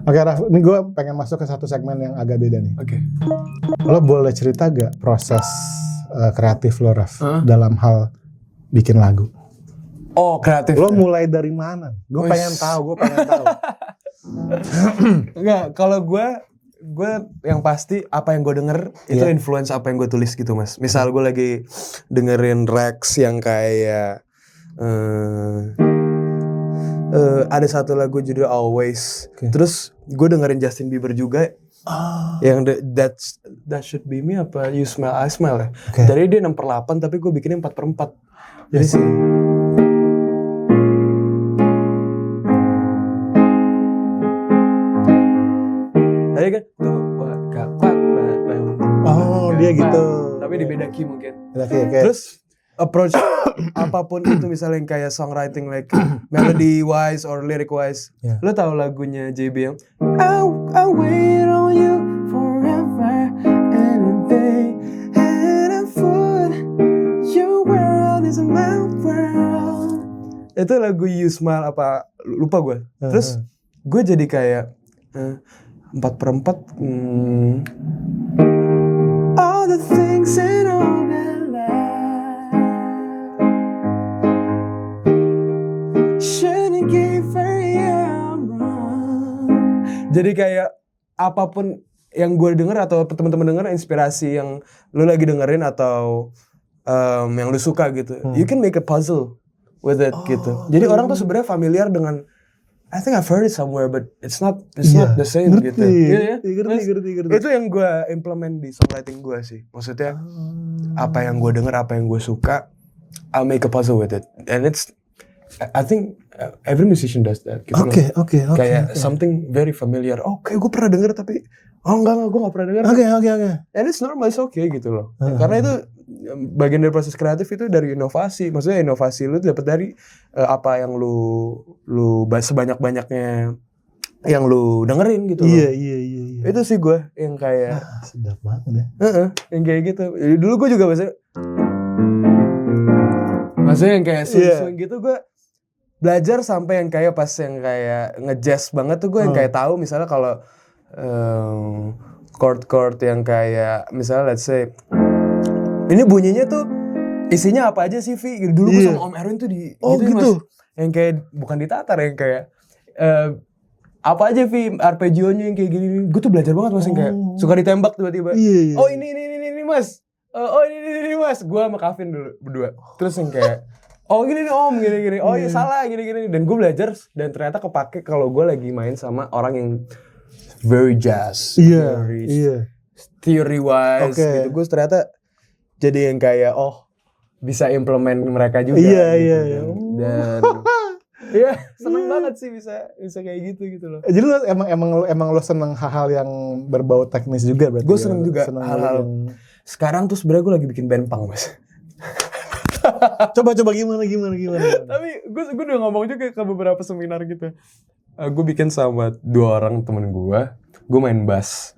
Oke, Raf, ini gue pengen masuk ke satu segmen yang agak beda nih. Oke. Lo boleh cerita gak proses kreatif lo, Raf, dalam hal bikin lagu? Oh, kreatif. Lo mulai dari mana? Gue pengen tahu. Enggak, kalau gue yang pasti apa yang gue denger itu influence apa yang gue tulis gitu, Mas. Misal gue lagi dengerin Rex yang kayak ada satu lagu judul Always. Terus gue dengerin Justin Bieber juga. Yang that should be me apa You Smile I Smile ya. Jadi dia 6/8 tapi gue bikinnya 4/4. Jadi sih tadi kan tuh dia gitu. Tapi di beda key mungkin. Okay. Terus approach apapun itu misalnya yang kayak songwriting like melody wise or lyric wise. Lo tahu lagunya JB yang I wait on you forever and a day and a foot your world is my world. Itu lagu You Smile apa lupa gue. Terus gue jadi kayak 4/4 all the things and all that life shouldn't give her wrong. Jadi kayak apapun yang gue denger atau teman-teman denger inspirasi yang lu lagi dengerin atau yang lu suka gitu, you can make a puzzle with it gitu. Jadi orang tuh sebenarnya familiar dengan I think I've heard it somewhere, but it's not the same ngerti. gitu. Ngerti. Itu yang gue implement di songwriting gue sih. Maksudnya apa yang gue denger, apa yang gue suka, I'll make a puzzle with it. And I think every musician does that. Gitu Oke. Kayak something very familiar. Kayak gue pernah denger tapi enggak, gue nggak pernah denger. Oke. And it's normal, it's okay gitu loh. Karena itu bagian dari proses kreatif itu dari inovasi. Maksudnya inovasi lu dapat dari apa yang lu sebanyak-banyaknya yang lu dengerin gitu loh. Iya. Itu sih gue yang kayak sedap banget ya. Yang kayak gitu. Dulu gue juga maksudnya yang kayak swing gitu gue belajar sampai yang kayak pas yang kayak ngejazz banget tuh gue yang kayak tahu misalnya kalau chord yang kayak misalnya let's say ini bunyinya tuh isinya apa aja sih Vi? Dulu gue sama Om Erwin tuh gitu. Mas, yang kayak bukan ditatar yang kayak apa aja Vi arpeggionya yang kayak gini. Gue tuh belajar banget Mas yang kayak suka ditembak tiba-tiba. Oh ini Mas. Oh ini Mas. Gue sama Kavin dulu berdua. Terus yang kayak oh gini nih Om gini. Oh iya salah gini. Dan gue belajar dan ternyata kepake kalau gue lagi main sama orang yang very jazz. Iya. Theory wise gitu. Gue ternyata jadi yang kayak bisa implement mereka juga. Iya. Dan iya seneng banget sih bisa kayak gitu loh. Jadi lu emang lo seneng hal-hal yang berbau teknis juga berarti. Gue seneng juga hal-hal. Sekarang tuh sebenarnya gue lagi bikin band punk Mas. Coba gimana? Tapi gue udah ngomong juga ke beberapa seminar gitu. Gue bikin sama 2 orang temen gue main bass.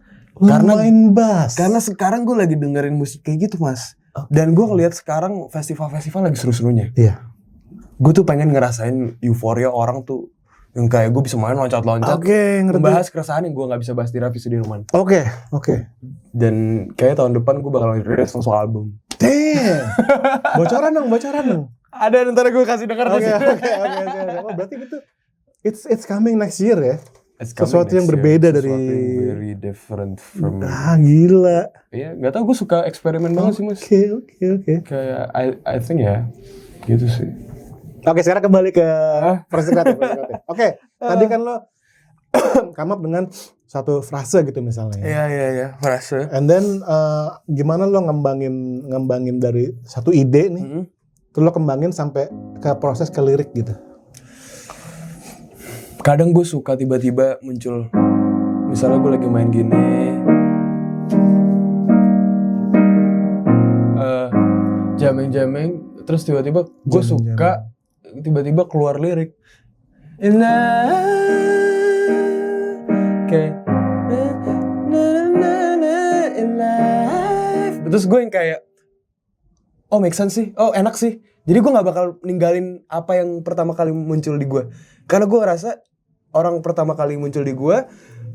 Karena sekarang gue lagi dengerin musik kayak gitu Mas. Dan gue ngeliat sekarang festival-festival lagi seru-serunya. Iya. Gue tuh pengen ngerasain euforia orang tuh yang kayak gue bisa main loncat-loncat. Ngerti. Membahas keresahan yang gue gak bisa bahas di Raffi Sudirman. Oke. Dan kayak tahun depan gue bakal rilis langsung album. Damn. Bocoran dong. Ada ntar gue kasih denger. Oke. Berarti gitu. It's coming next year ya. Sesuatu yang berbeda dari very different from gila. Iya, enggak tahu gue suka eksperimen banget sih Mas. Oke. Kayak I think ya gitu sih. Oke, sekarang kembali ke proses kreatif. Oke, tadi kan lo come up dengan satu frase gitu misalnya. Iya, frase. And then gimana lo ngembangin dari satu ide nih, terus lo kembangin sampai ke proses ke lirik gitu. Kadang gue suka tiba-tiba muncul, misalnya gue lagi main gini, jamming, terus tiba-tiba gue suka tiba-tiba keluar lirik, kayak terus gue yang kayak make sense sih, enak sih. Jadi gue gak bakal ninggalin apa yang pertama kali muncul di gue. Karena gue ngerasa orang pertama kali muncul di gue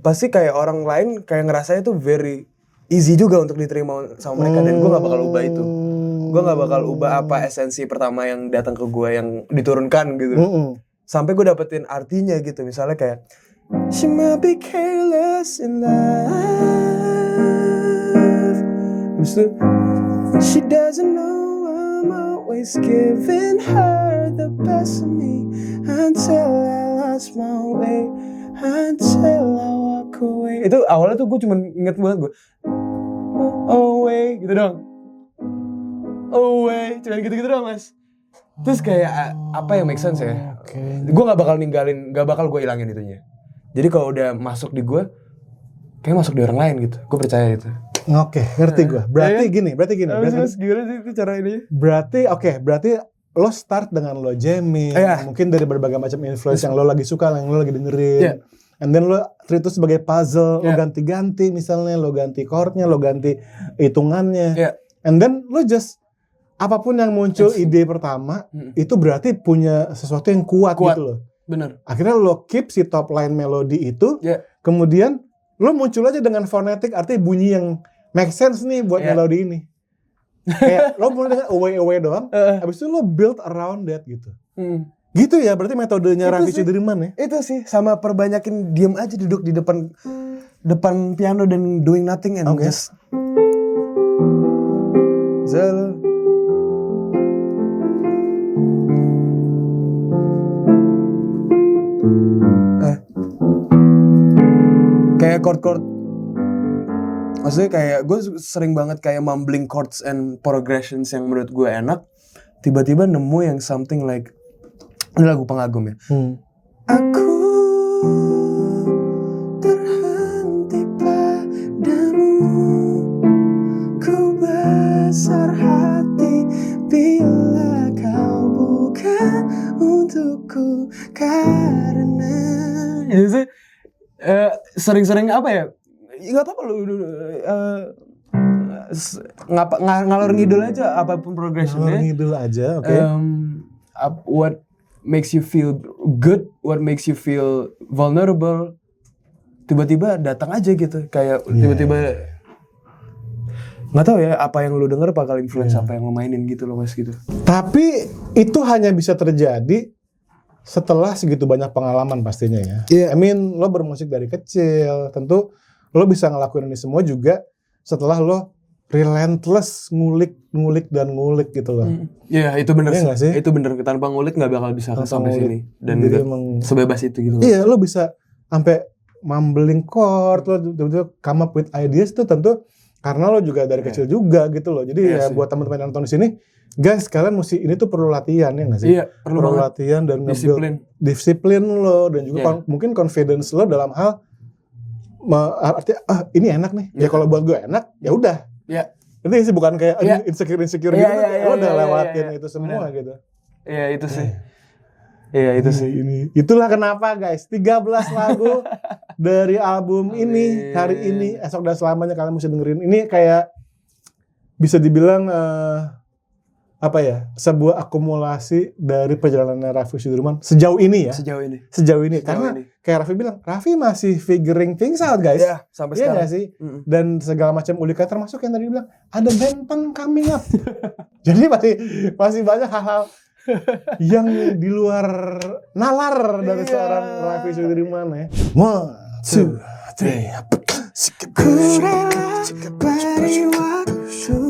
pasti kayak orang lain kayak ngerasanya tuh very easy juga untuk diterima sama mereka, dan gue gak bakal ubah itu. Gue gak bakal ubah apa esensi pertama yang datang ke gue yang diturunkan gitu. Sampai gue dapetin artinya gitu. Misalnya kayak she might be careless in love. Habis itu she doesn't know I'm always giving her the best of me until I lost my way, until I walk away. Itu awalnya tuh gue cuma inget banget gue away gitu dong, away, cuma gitu-gitu doang mas. Terus kayak apa yang make sense ya? Gue gak bakal ninggalin, gak bakal gue ilangin itunya. Jadi kalau udah masuk di gue, kayak masuk di orang lain gitu. Gue percaya itu. Oke, ngerti gue. Berarti gini. Gimana sih itu cara ini? Berarti lo start dengan lo jamming, mungkin dari berbagai macam influence yang lo lagi suka, yang lo lagi dengerin. And then lo treat itu sebagai puzzle, lo ganti-ganti misalnya, lo ganti chordnya, lo ganti hitungannya. And then lo just, apapun yang muncul ide pertama, itu berarti punya sesuatu yang kuat. Gitu loh. Bener. Akhirnya lo keep si top line melodi itu, kemudian lo muncul aja dengan fonetik, artinya bunyi yang make sense nih buat melodi ini. Kayak lo mulai dengan away doang, habis itu lo build around that gitu. Gitu ya, berarti metodenya Raffi Sudirman ya? Itu sih, sama perbanyakin diem aja duduk di depan piano dan doing nothing and just kayak chord-chord. Maksudnya kayak gue sering banget kayak mumbling chords and progressions yang menurut gue enak. Tiba-tiba nemu yang something like, ini lagu pengagum ya. Aku terhenti padamu, ku besar hati bila kau bukan untukku, karena jadi sering-sering apa ya? Nggak apa-apa lu ngalor ngidul aja apapun progressionnya. Ngalor ngidul aja, oke. What makes you feel good, what makes you feel vulnerable, tiba-tiba datang aja gitu, kayak tiba-tiba nggak tahu ya apa yang lu denger bakal influence apa yang lu mainin gitu loh mas gitu. Tapi itu hanya bisa terjadi setelah segitu banyak pengalaman pastinya ya. I mean lo bermusik dari kecil, tentu lo bisa ngelakuin ini semua juga setelah lo relentless ngulik gitu loh. Iya itu bener sih. Itu bener, tanpa ngulik nggak bakal bisa sampai sini dan sebebas itu gitu. Iya lo bisa sampai mumbling chord, lo tiba-tiba come up with ideas itu tentu karena lo juga dari kecil juga gitu loh. Jadi ya buat teman-teman yang nonton di sini, guys kalian mesti ini tuh perlu latihan ya nggak sih? Iya perlu latihan dan disiplin lo dan juga mungkin confidence lo dalam hal artinya ini enak nih. Ya kalau buat gue enak ya udah. Ini sih bukan kayak insecure gitu. Lo udah lewatin itu semua gitu. Iya itu sih. Iya itu sih. Itulah kenapa guys 13 lagu dari album ini hari ini, esok dan selamanya kalian mesti dengerin. Ini kayak bisa dibilang apa ya, sebuah akumulasi dari perjalanan Raffi Sudirman sejauh ini ya. Sejauh ini. Karena kayak Raffi bilang, Raffi masih figuring things out guys. Iya, sampai sekarang. Iya gak sih? Dan segala macam ulikan termasuk yang tadi bilang, ada band punk coming up. Jadi masih banyak hal-hal yang di luar nalar dari seorang Raffi Sudirman ya. 1, 2, 3. Ku rela beri waktu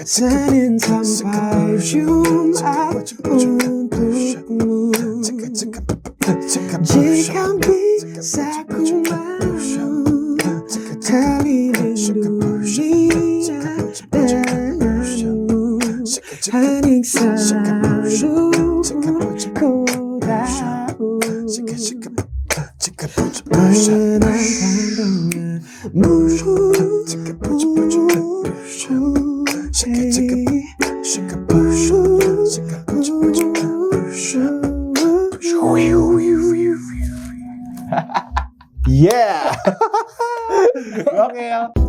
Senin sampai Jumat untukmu. Jika bisa ku mau keliling dunia denganmu, hening selalu ku tahu Yeah. Oke.